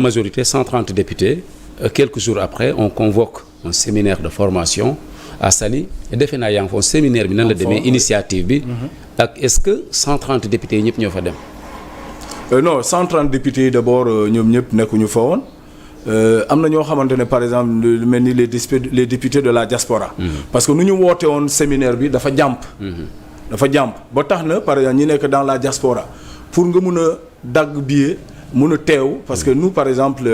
majorité 130 députés quelques jours après on convoque un séminaire de formation à Saly defe naa yaa ngi foofu séminaire bi nan la demee initiative bi ak est-ce que 130 députés yi ñëpp ñoo fa dem. Non 130 députés yi d'abord ñoom ñëpp nekkuñu fa woon am na ñoo xamante ne par exemple lu mel ni les députés de la diaspora. parce que nu ñu woote woon séminaire bi dafa jàmp. dafa jàmp ba tax na par exemple ñi nekk dans la diaspora pour nga mun a dagg billet mun a teew parce que nous par exemple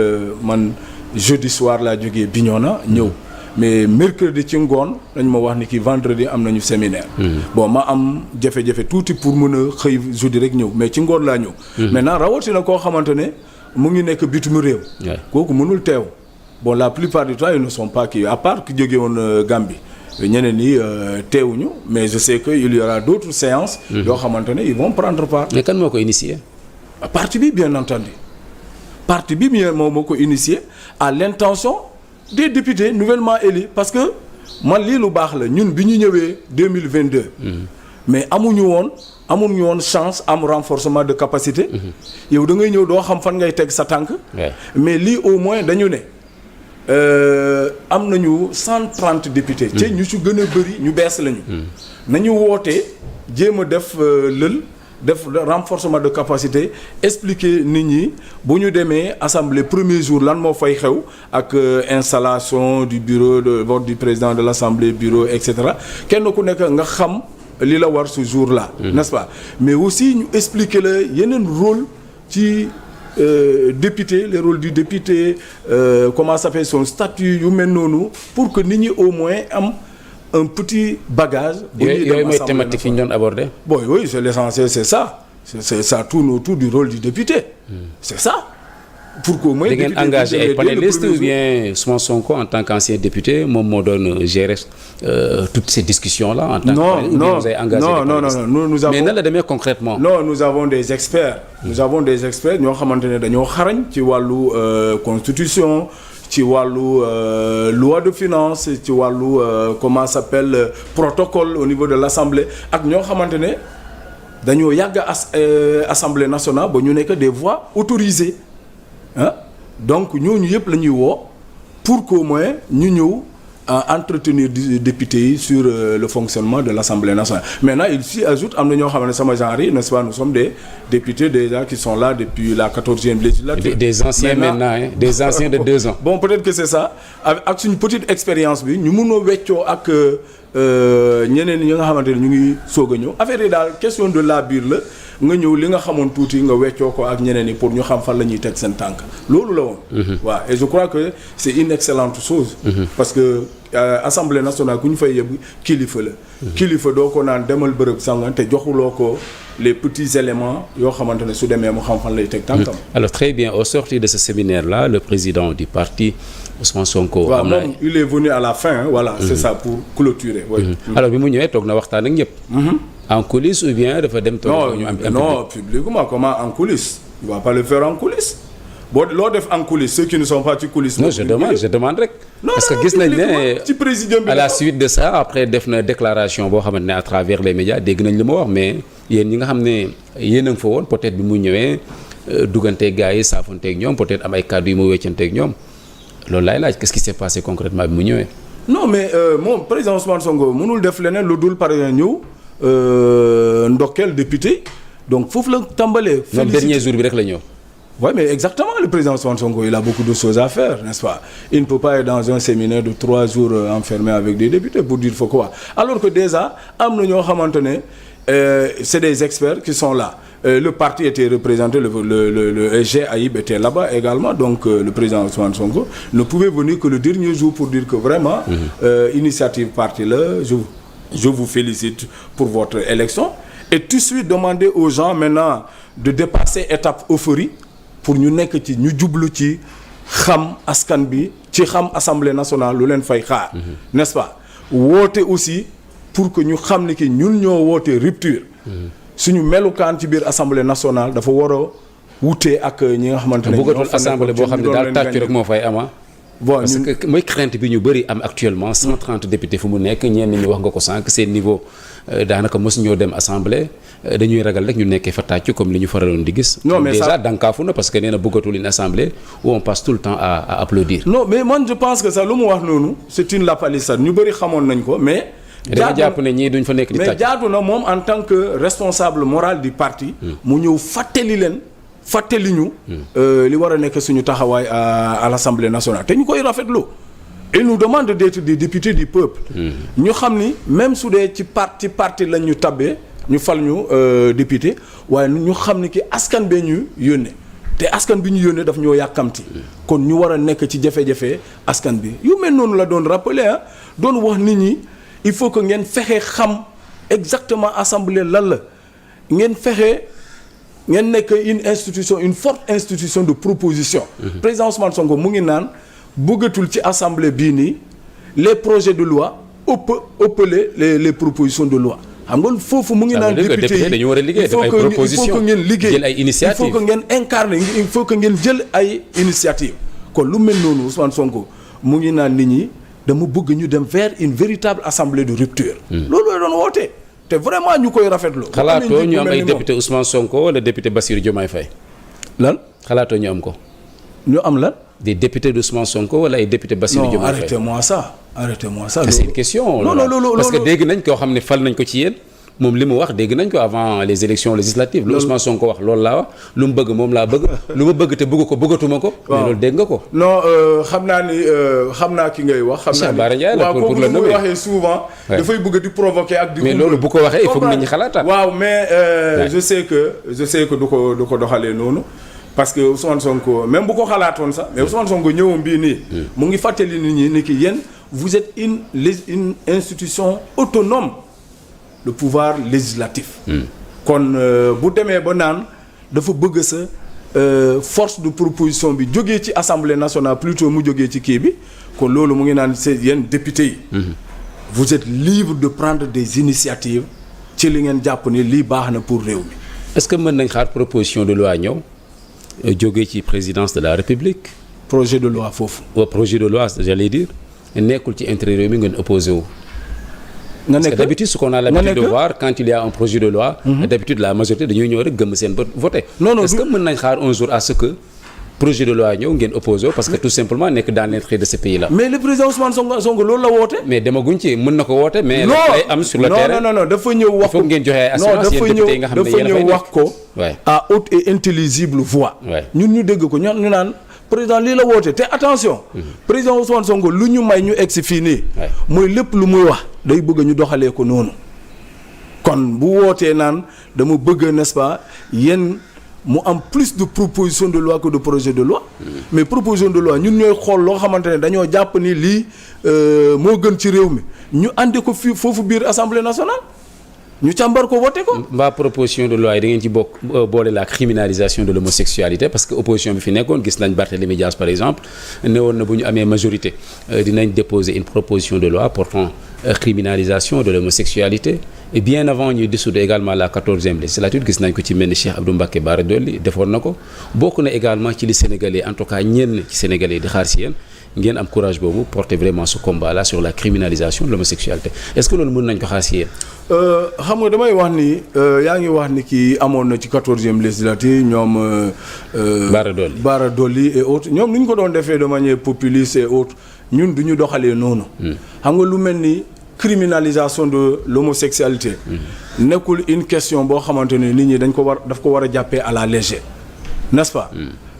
man jeudi soir laa jógee Bignona ñëw. mais mercredi ci ngoon dañ ma wax ni ki vendredi am nañu séminaire. Bon ma am jafe-jafe tuuti pour mën a xëy jeudi rek ñëw mais ci ngoon laa ñëw. maintenant rawatina koo xamante ne mu ngi nekk bitim réew. kooku mënul teew. Bon la plupart du temps ils ne sont pas kii à part ki jóge woon Gambie ñeneen ñi teewuñu mais je sais que il y aura d'autres séances. yoo xamante ne ils vont prendre part. mais kan moo ko initié. parti bi bien entendu parti bi moo ko initié à l'intention des députés nouvellement élus parce que man lii lu baax la ñun bi ñu ñëwee 2022. mais amuñu woon chance am renforcement de capacité. yow da ngay ñëw doo xam fan ngay teg sa tànk. mais lii au moins dañu ne am nañu 130 députés. te ñu ci gën a bëri ñu bees lañu. nañu wootee jéem a def def renforcement de capacité expliquer nit ñi bu ñu demee assemblée premier jour lan moo fay xew ak installation du bureau de vote du président de l'assemblée bureau et cetera kenn ku nekk nga xam li la war ce jour-là. n'est-ce pas mais aussi ñu expliquer la yeneen rôle ci député les rôles du député comment ça fait son statut yu mel noonu pour que nit ñi au moins am un petit bagage. yooyu mooy thématique yi ñu doon abordé. Bon oui c'est l'essentiel c'est ça tourne autour du rôle du député. C'est ça. pour que mooy. da ngeen engagé ay panélistes ou bien Ousmane Sonko en tant qu'ancien député moom moo doon gérer toutes ces discussions là. en tant que non nous avons mais nan la demee concrètement. non nous avons des experts. ñoo xamante ne dañoo xarañ ci wàllu constitution. ci wàllu loi de finances ci wàllu comment s'appelle protocole au niveau de l'Assemblée ak ñoo xamante ne dañoo yàgg Assemblée nationale ba ñu nekk des voix autorisées donc ñooñu yëpp la ñuy woo pour qu'au moins ñu ñëw entretenir députés yi sur le fonctionnement de l'Assemblée nationale. Maintenant il s'y ajoute am na ñoo xam ne sama genre yi n'est-ce pas nous sommes des députés déjà qui sont là depuis la 14e législature. Des anciens maintenant des anciens de 2 ans. Bon peut-être que c'est ça ak suñu petite expérience bi ñu mun a weccoo ak ñeneen ñi nga xamante ne ñu ngi soog a ñëw affaire yi daal question de la biir la nga ñëw li nga xamoon tuuti nga weccoo ko ak ñeneen ñi pour ñu xam fan la ñuy teg seen tànk loolu la woon. waaw et je crois que c'est une excellente chose. parce que Assemblée nationale ku ñu fay yëb kilifa la. kilifa doo ko naan demal bërëb sangam te joxuloo ko les petits éléments yoo xamante ne su demee mu xam fan lay teg tànkam. Alors très bien au sortir de ce séminaire-là le président du parti Ousmane Sonko. waaw moom il est venu à la fin voilà. c'est ça pour clôturer. oui. Alors bi mu ñëwee toog na waxtaan ak ñëpp. En coulisses ou bien dafa dem. non publiquement comment en coulisses il va pas le faire en coulisses boo loo def en coulisses ceux qui ne sont pas ci coulisses. non je demande rek. parce que gis nañ ne ci président bi à la suite de ça après def na déclaration boo xamante ne à travers les médias dégg nañ li ma wax mais yéen ñi nga xam ne yéen a ngi fa woon peut-être bi mu ñëwee dugganteeg gars yi saafonteeg ñoom peut-être am ay kàddu yu ma weccanteeg ñoom loolu laay laaj qu'est-ce qui s'est passé concrètement bi mu ñëwee. non mais moom président Ousmane Sonko mënul def leneen lu dul par exemple ñëw. ndokkeel député donc foofu la tàmbalee. félicité dernier jour bi rek la ñëw. oui mais exactement le président Ousmane Sonko il a beaucoup de choses à faire n'est-ce pas il ne peut pas être dans un séminaire de 3 jours enfermé avec des députés pour dire faut quoi alors que déjà am na ñoo xamante ne c'est des experts qui sont là le parti était représenté le SG Aïb était là-bas également donc le président Ousmane Sonko ne pouvait venir que le dernier jour pour dire que vraiment initiative parti là je vous félicite pour votre élection et tout de suite demander aux gens maintenant de dépasser étape euphorie pour ñu nekk ci ñu jublu ci xam askan bi ci xam Assemblée nationale lu leen fay xaar n'est-ce pas woote aussi pour que ñu xam ni ki ñun ñoo woote rupture suñu melukaan ci biir Assemblée nationale dafa war a wutee ak ñi nga xamante ne bëggatul assemblée boo xam ne daal tàccu rek moo fay ama bon parce que mooy crainte bi ñu bëri am actuellement 130 députés fu mu nekk ñenn ñi wax nga ko sànq seen niveau daanaka mos ñoo dem assemblée dañuy ragal rek ñu nekkee fa tàcc comme li ñu faraloon di gis. non mais déjà dankaafu na parce que nee na bëggatul une assemblée où on passe tout le temps à applaudir. non mais man je pense que ça lu mu wax noonu c'est une lapalissade ñu bëri xamoon nañ ko mais. dama jàpp ne ñii duñ fa nekk di tàcc mais jaadu na moom en tant que responsable moral du parti. mu ñëw fàttali ñu. li war a nekk suñu taxawaay à l'Assemblée nationale te ñu koy rafetlu. il nous demande d'être des députés du peuple. ñu xam ni même su dee ci parti lañ ñu tabbee ñu fal ñu député waaye ñu xam ni ki askan bee ñu yónnee te askan bi ñu yónnee daf ñoo yàkkamti. kon ñu war a nekk ci jafe-jafe askan bi yu mel noonu la doon rappeler doon wax nit ñi il faut que ngeen fexe xam exactement assemblée lan la ngeen fexe. ngeen nekk une forte institution de proposition. Président Ousmane Sonko mu ngi naan bëggatul ci assemblée bii nii les projets de loi ëppale les propositions de loi xam nga foofu mu ngi naan député yi dañu war a liggéey def ay propositions il faut que ngeen liggéey jël ay initiatives il faut que ngeen incarner il faut que ngeen jël ay initiatives kon lu mel noonu Ousmane Sonko mu ngi naan nit ñi dama bëgg ñu dem vers une véritable assemblée de rupture. loolu la doon woote. te vraiment ñu koy rafetlu. xalaatoo ñu am ay député Ousmane Sonko wala député Bassirou Diomaye Faye. lan xalaatoo ñu am ko. ñu am lan. des députés d'Ousmane Sonko wala ay député Bassirou Diomaye Faye. arrêtez-moi ça. c'est une question. non parce que dégg nañ koo xam ne fal nañ ko ci yéen moom li mu wax dégg nañ ko avant les élections législatives. lu Ousmane Sonko wax loolu laa wax lu mu bëgg moom laa bëgg lu ma bëgg te bëgg ko bëggatuma ko. mais loolu dégg nga ko. non xam naa ki ngay wax. xam naa ni waaw kooku lu muy waxee souvent. dafay bëgg di provoquer ak di. mais loolu bu ko waxee il faut que nit ñi xalaataat. waaw mais je sais que du ko doxalee noonu. parce que Ousmane Sonko même bu ko xalaatoon sax mais Ousmane Sonko ñëwam bii nii. mu ngi fàttali nit ñi ni ki yéen vous êtes une institution autonome. le pouvoir législatif. kon bu demee ba naan dafa bëgg sa force de proposition bi jógee ci assemblée nationale plutôt mu jógee ci kii bi kon loolu mu ngi naan c'est yéen députés yi. vous êtes libre de prendre des initiatives ci li ngeen jàpp ni lii baax na pour réew mi. est-ce que mën nañ xaar proposition de loi ñëw jógee ci présidence de la République. projet de loi foofu. projet de loi j'allais dire nekkul ci intérêt réew mi ngeen opposé wu. Parce que d'habitude ce qu'on a l'habitude de voir quand il y a un projet de loi d'habitude la majorité dañuy ñëw rek gëmm seen bët voter. Est-ce que mën nañ xaar un jour à ce que projet de loi ñëw ngeen opposé parce que tout simplement nekk dans l'intérêt de ce pays là. mais le président Ousmane Sonko loolu la woote. mais demaguñ ci mën na ko woote. mais lay am sur le terrain non dafa ñëw wax ko. il faut ngeen joxe ay assurance yéen député yi nga xam ne yéen dafa ñëw wax ko. à haute et intelligible voix. ñun ñu dégg ko ñu naan. président lii la woote te attention. président Ousmane Sonko lu ñu may ñu egsi fii nii. mooy lépp lu muy wax day bëgg ñu doxalee ko noonu. kon bu wootee naan dama bëgg n'est-ce pas yéen mu am plus de proposition de loi que de projet de loi. mais proposition de loi ñun ñooy xool loo xamante ne dañoo jàpp ni lii moo gën ci réew mi ñu andi ko fii foofu biir assemblée nationale. ñu càmbar ko voté ko. mbaa proposition de loi yi da ngeen ci boole la criminalisation de l'homosexualité parce que opposition bi fi nekkoon gis nañ Barthélémy Dias par exemple ne woon na bu ñu amee majorité dinañ déposer une proposition de loi portant criminalisation de l'homosexualité et bien avant ñuy dissoudre également la 14e législature gis nañ ko ci mel ni Cheikh Abdou Mbacké Bara Dolly defoon na ko bokk na également ci li Sénégalais en tout cas ñenn ci Sénégalais di xaar si yéen ngeen am courage boobu porter vraiment ce combat là sur la criminalisation de l'homosexualité est-ce que loolu mën nañ ko xaar si yéen. xam nga damay wax ni yaa ngi wax ni kii amoon na ci 14e législature ñoom. Bara Dolly et autres ñoom ni ñu ko doon defee de manière populiste et autres ñun du ñu doxalee noonu. xam nga lu mel ni criminalisation de l'homosexualité. nekkul une question boo xamante ne nit ñi daf ko war a jàppee à la légère n'est-ce pas.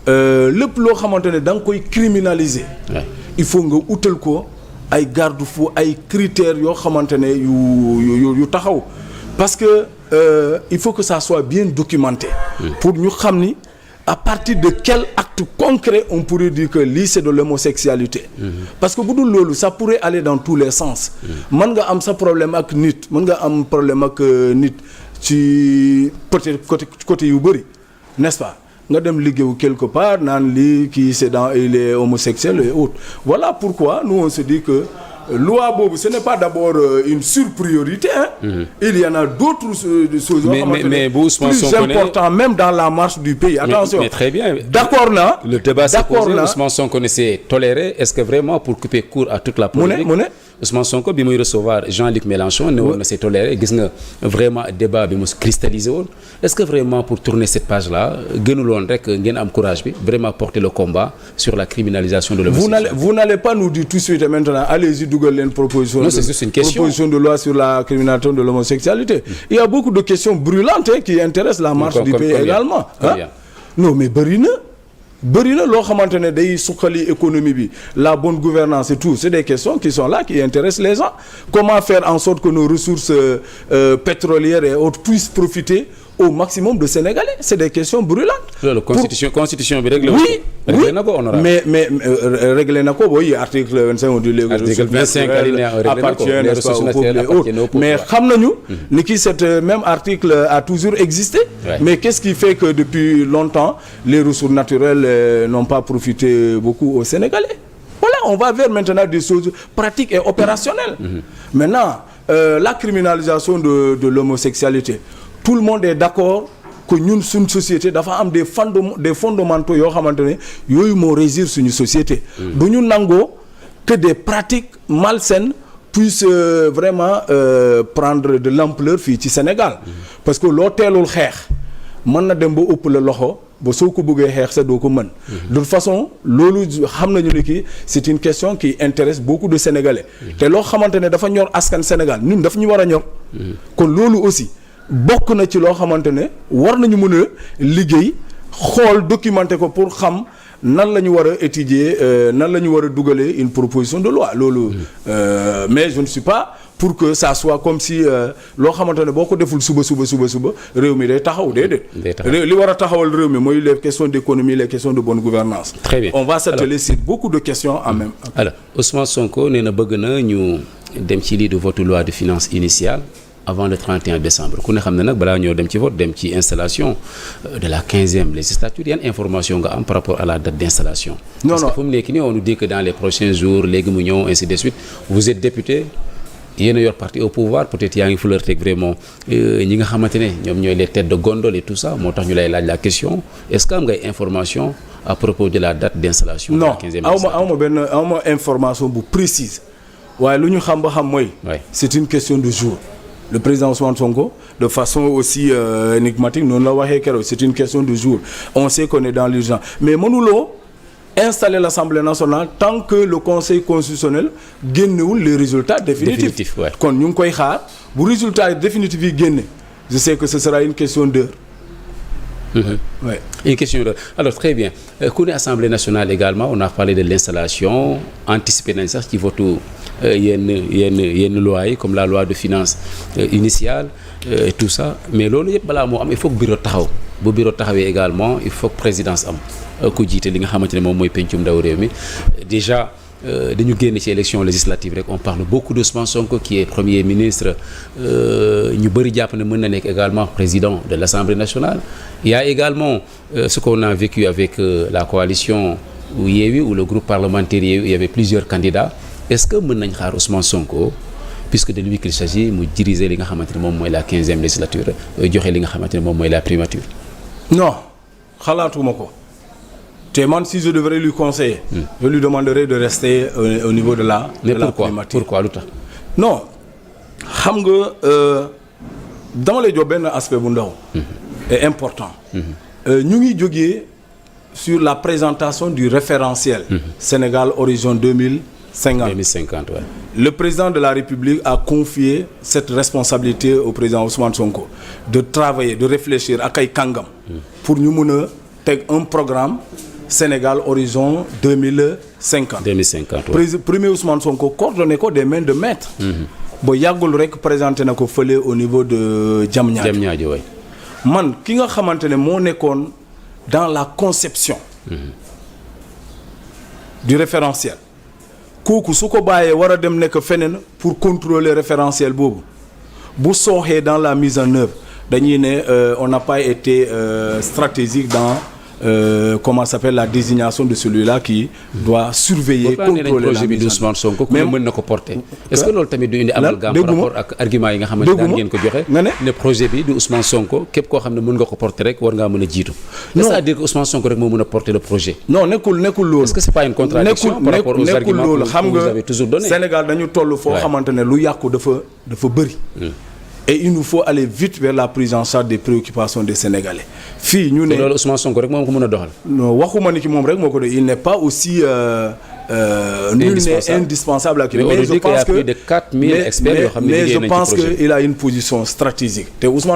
lépp loo xamante ne da nga koy criminaliser. il faut nga utal ko ay garde-fou ay critères yoo xamante ne yu taxaw parce que il faut que ça soit bien documenté. pour ñu xam ni à partir de quel acte concret on pourrait dire que lii c'est de l'homosexualité. parce que bu dul loolu ça pourrait aller dans tous les sens. mën nga am sa problème ak nit mën nga am problème ak nit ci peut-être côté yu bëri n'est-ce pas. nga dem liggéeyu quelque part naan lii kii il est homosexuel et autres voilà pourquoi nous on se dit que loi boobu ce n'est pas d'abord une surpriorité il y en a d'autres choses mais bu Ousmane plus Sonko important même dans la marche du pays attention mais très bien d'accord na le débat s'est d'accord posé na Ousmane Sonko ne s'est toléré est-ce que vraiment pour couper court à toute la polémique mu ne Ousmane Sonko bi muy recevoir Jean-Luc Mélenchon ne woon na s'est toléré gis nga vraiment débat bi mu cristallisé woon est-ce que vraiment pour tourner cette page là gënuloon rek ngeen am courage bi vraiment porter le combat sur la criminalisation de l'homosexualité. Vous n'allez pas nous dire tout de suite et maintenant allez-y dugal leen proposition non, c'est juste une question. Proposition de loi sur la criminalisation de l'homosexualité. Il y a beaucoup de questions brûlantes qui intéressent la marche du pays également. Non mais bëri na loo xamante ne day suqali économie bi la bonne gouvernance et tout c'est des questions qui sont là qui intéressent les gens. Comment faire en sorte que nos ressources pétrolières et autres puissent profiter au maximum de Sénégalais c'est des questions brûlantes. loolu constitution bi réglé oui na ko honorable mais réglé na ko oui article 25 on dit les article 25 alinéa appartiennent n'est-ce pas au peuple et autres mais xam nañu ni ki cet même article a toujours existé mais qu'est-ce qui fait que depuis longtemps les ressources naturelles n'ont pas profité beaucoup aux Sénégalais. Voilà, on va vers maintenant des choses pratiques et opérationnelles. Maintenant la criminalisation de l'homosexualité tout le monde est d'accord que ñun suñu société dafa am des fondamentaux yoo xamante ne yooyu moo régir suñu société. du ñu nangoo que des pratiques malsaines puissent vraiment prendre de l'ampleur fii ci Sénégal. parce que loo teelul xeex mën na dem ba ëpp la loxo ba soo ko bëggee xeex sa doo ko mën. de toute façon loolu xam nañu ne kii c'est une question qui intéresse beaucoup de Sénégalais. te loo xamante ne dafa ñor askan Sénégal ñun dafa ñu war a ñor. kon loolu aussi. bokk na ci loo xamante ne war nañu mën a liggéey xool documenter ko pour xam nan la ñu war a étudier nan la ñu war a dugalee une proposition de loi loolu mais je ne suis pas pour que ça soit comme si loo xamante ne boo ko deful suba réew mi day taxaw déedéet li war a taxawal réew mi mooy les questions d'économie les questions de bonne gouvernance. Très bien. On va s'atteler sur beaucoup de questions en même. Alors Ousmane Sonko nee na bëgg na ñu dem ci lii de vote loi de finances initiale avant le 31 décembre ku ne xam ne nag balaa ñoo dem ci vote dem ci installation de la 15e législature yan information nga am par rapport à la date d'installation. Parce que fu mu nekk nii on nous dit que dans les prochains jours léegi mu ñëw ainsi de suite vous êtes député yéen a yor parti au pouvoir peut-être yaa ngi flirter ak vraiment ñi nga xamante ne ñoom ñooy les têtes de gondole et tout ça moo tax ñu lay laaj la question est-ce que am ngay information à propos de la date d'installation. de la 15e législature non awma information bu précise waaye lu ñu xam ba xam mooy. c'est une question de jour. Le président Ousmane Sonko de façon aussi énigmatique noonu la waxee keroog c'est une question de jour on sait qu'on est dans l'urgence mais mënuloo installer l'Assemblée nationale tant que le Conseil constitutionnel génnewul les résultats définitifs kon ñu ngi koy xaar bu résultats définitifs yi génne je sais que ce sera une question d'heure. Ouais. Une question d'heure alors très bien ku ne Assemblée nationale également on a parlé de l'installation anticipé nañ sax ci votu yenn loi yi comme la loi de finances initiale et tout ça mais loolu yëpp balaa moo am il faut que bureau taxaw bu bureau taxawee également il faut que présidence am ku jiite li nga xamante ne moom mooy pencum ndaw réew mi déjà dañu génn ci élection législative rek on parle beaucoup d'Ousmane Sonko qui est premier ministre ñu bëri jàpp ne mën na nekk également président de l'Assemblée nationale il y a également ce qu'on a vécu avec la coalition Yewwi ou le groupe parlementaire Yewwi il y avait plusieurs candidats est-ce que mën nañ xaar Ousmane Sonko puisque de lui qu'il s'agit mu diriger li nga xamante ne moom mooy la 15e législature joxe li nga xamante ne moom mooy la primature. Non xalaatuma ko te man si je devrais lui conseiller. Je lui demanderais de rester au niveau de la. Mais de pourquoi? La primature. Pourquoi lu tax. Non xam nga dama lay jox benn aspect bu ndaw. et important. ñu ngi jógee sur la présentation du référentiel. Sénégal horizon 2050. 2050 ouais. Le président de la République a confié cette responsabilité au président Ousmane Sonko de travailler de réfléchir ak ay kàngam. pour ñu mën a teg un programme Sénégal horizon 2050. 2050 ouais. Premier Ousmane Sonko coordonné ko des mains de maître. ba yàggul rek présenté na ko fële au niveau de Diamniadio. Diamniadio ouais. man ki nga xamante ne moo nekkoon dans la conception. du référentiel. kooku su ko bàyyee war a dem nekk feneen pour contrôler référentiel boobu bu sooxee dans la mise en œuvre dañuy ne on n'a pas été stratégique dans comment s'appelle la désignation de celui-là qui doit surveiller contrôler projet bi di Ousmane Sonko ku ne mën na ko porter est-ce que loolu tamit du indi amalgame par rapport ak argument yi nga xamante daan ngeen ko joxe ne projet bi di Ousmane Sonko képp koo xam ne mën nga ko porter rek war ngaa mën a jiitu c'est-à-dire que Ousmane Sonko rek moo mën a porter le projet non nekkul loolu est-ce que c'est pas une contradiction par rapport aux arguments que vous avez toujours donnés Sénégal dañu toll foo xamante ne lu yàqu dafa bëri et il nous faut aller vite vers la prise en charge des préoccupations des Sénégalais fii ñu ne loolu Ousmane Sonko rek moom ko mën a doxal non waxuma ni ki moom rek moo ko doon il n'est pas aussi nul n'est indispensable à mais je pense que il y a plus de 4000 experts yoo xam ne mais je pense que il a une position stratégique te Ousmane